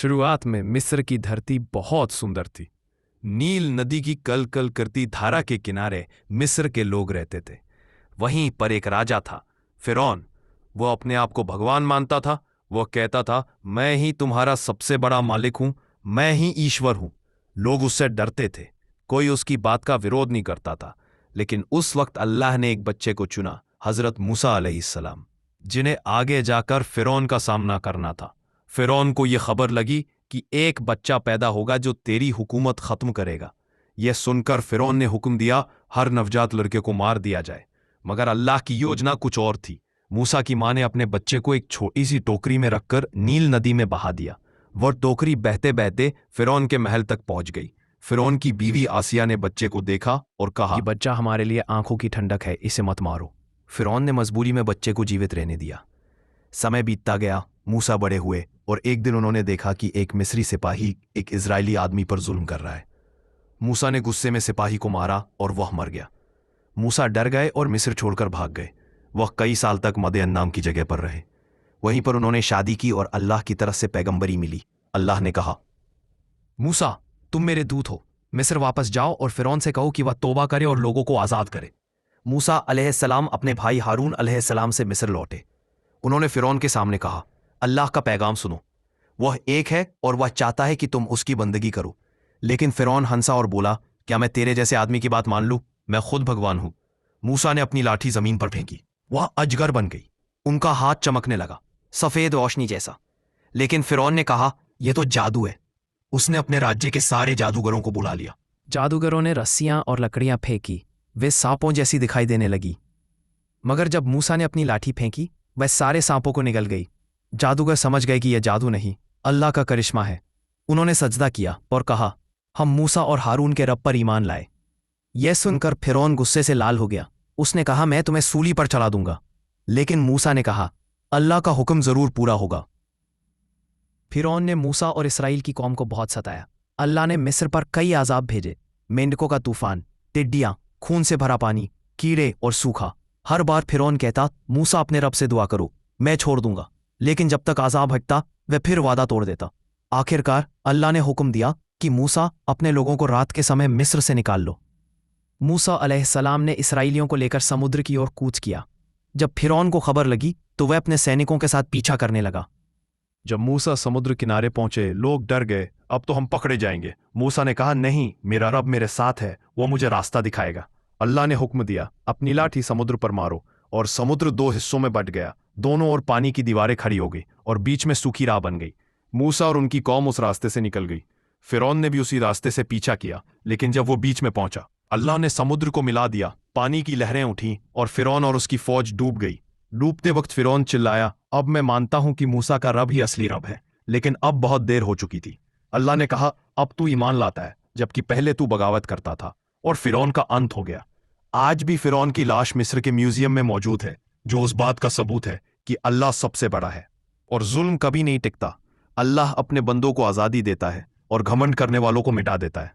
शुरुआत में मिस्र की धरती बहुत सुंदर थी। नील नदी की कल कल करती धारा के किनारे मिस्र के लोग रहते थे। वहीं पर एक राजा था, फिरौन। वो अपने आप को भगवान मानता था। वो कहता था, मैं ही तुम्हारा सबसे बड़ा मालिक हूं, मैं ही ईश्वर हूं। लोग उससे डरते थे, कोई उसकी बात का विरोध नहीं करता था। लेकिन उस वक्त अल्लाह ने एक बच्चे को चुना, हजरत मूसा अलैहिस्सलाम, जिन्हें आगे जाकर फिरौन का सामना करना था। फिरौन को यह खबर लगी कि एक बच्चा पैदा होगा जो तेरी हुकूमत खत्म करेगा। यह सुनकर फिरौन ने हुक्म दिया, हर नवजात लड़के को मार दिया जाए। मगर अल्लाह की योजना कुछ और थी। मूसा की मां ने अपने बच्चे को एक छोटी सी टोकरी में रखकर नील नदी में बहा दिया। वह टोकरी बहते बहते फिरौन के महल तक पहुंच गई। फिरौन की बीवी आसिया ने बच्चे को देखा और कहा, ये बच्चा हमारे लिए आंखों की ठंडक है, इसे मत मारो। फिरौन ने मजबूरी में बच्चे को जीवित रहने दिया। समय बीतता गया, मूसा बड़े हुए और एक दिन उन्होंने देखा कि एक मिस्री सिपाही एक इजरायली आदमी पर जुल्म कर रहा है। मूसा ने गुस्से में सिपाही को मारा और वह मर गया। मूसा डर गए और मिस्र छोड़कर भाग गए। वह कई साल तक मदयन नाम की जगह पर रहे। वहीं पर उन्होंने शादी की और अल्लाह की तरफ से पैगंबरी मिली। अल्लाह ने कहा, मूसा, तुम मेरे दूत हो, मिस्र वापस जाओ और फिरौन से कहो कि वह तौबा करे और लोगों को आजाद करे। मूसा अलैहिस्सलाम अपने भाई हारून अलैहिस्सलाम से मिस्र लौटे। उन्होंने फिरौन के सामने कहा, अल्लाह का पैगाम सुनो। वह एक है और वह चाहता है कि तुम उसकी बंदगी करो। लेकिन फिरौन हंसा और बोला, क्या मैं तेरे जैसे आदमी की बात मान लूं? मैं खुद भगवान हूं। मूसा ने अपनी लाठी जमीन पर फेंकी। वह अजगर बन गई। उनका हाथ चमकने लगा, सफेद रोशनी जैसा। लेकिन फिरौन ने कहा, यह तो जादू है। उसने अपने राज्य के सारे जादूगरों को बुला लिया। जादूगरों ने रस्सियां और लकड़ियां फेंकी। वे सांपों जैसी दिखाई देने लगी। मगर जब मूसा ने अपनी लाठी फेंकी, वह सारे सांपों को निगल गई। जादूगर समझ गए कि यह जादू नहीं, अल्लाह का करिश्मा है। उन्होंने सजदा किया और कहा, हम मूसा और हारून के रब पर ईमान लाए। यह सुनकर फिरौन गुस्से से लाल हो गया। उसने कहा, मैं तुम्हें सूली पर चढ़ा दूंगा। लेकिन मूसा ने कहा, अल्लाह का हुक्म जरूर पूरा होगा। फिरौन ने मूसा और इसराइल की कौम को बहुत सताया। अल्लाह ने मिस्र पर कई आजाब भेजे, मेंढकों का तूफान, टिड्डियां, खून से भरा पानी, कीड़े और सूखा। हर बार फिरौन कहता, मूसा अपने रब से दुआ करो, मैं छोड़ दूंगा। लेकिन जब तक आजाब हटता, वह फिर वादा तोड़ देता। आखिरकार अल्लाह ने हुक्म दिया कि मूसा, अपने लोगों को रात के समय मिस्र से निकाल लो। मूसा अलैहिस्सलाम ने इसराइलियों को लेकर समुद्र की ओर कूच किया। जब फिरौन को खबर लगी तो वह अपने सैनिकों के साथ पीछा करने लगा। जब मूसा समुद्र किनारे पहुंचे, लोग डर गए, अब तो हम पकड़े जाएंगे। मूसा ने कहा, नहीं, मेरा रब मेरे साथ है, वो मुझे रास्ता दिखाएगा। अल्लाह ने हुक्म दिया, अपनी लाठी समुद्र पर मारो, और समुद्र दो हिस्सों में बंट गया। दोनों ओर पानी की दीवारें खड़ी हो गई और बीच में सूखी राह बन गई। मूसा और उनकी कौम उस रास्ते से निकल गई। फिरौन ने भी उसी रास्ते से पीछा किया, लेकिन जब वो बीच में पहुंचा, अल्लाह ने समुद्र को मिला दिया। पानी की लहरें उठी और फिरौन और उसकी फौज डूब गई। डूबते वक्त फिरौन चिल्लाया, अब मैं मानता हूं कि मूसा का रब ही असली रब है। लेकिन अब बहुत देर हो चुकी थी। अल्लाह ने कहा, अब तू ईमान लाता है, जबकि पहले तू बगावत करता था। और फिरौन का अंत हो गया। आज भी फिरौन की लाश मिस्र के म्यूजियम में मौजूद है, जो उस बात का सबूत है कि अल्लाह सबसे बड़ा है और जुल्म कभी नहीं टिकता। अल्लाह अपने बंदों को आज़ादी देता है और घमंड करने वालों को मिटा देता है।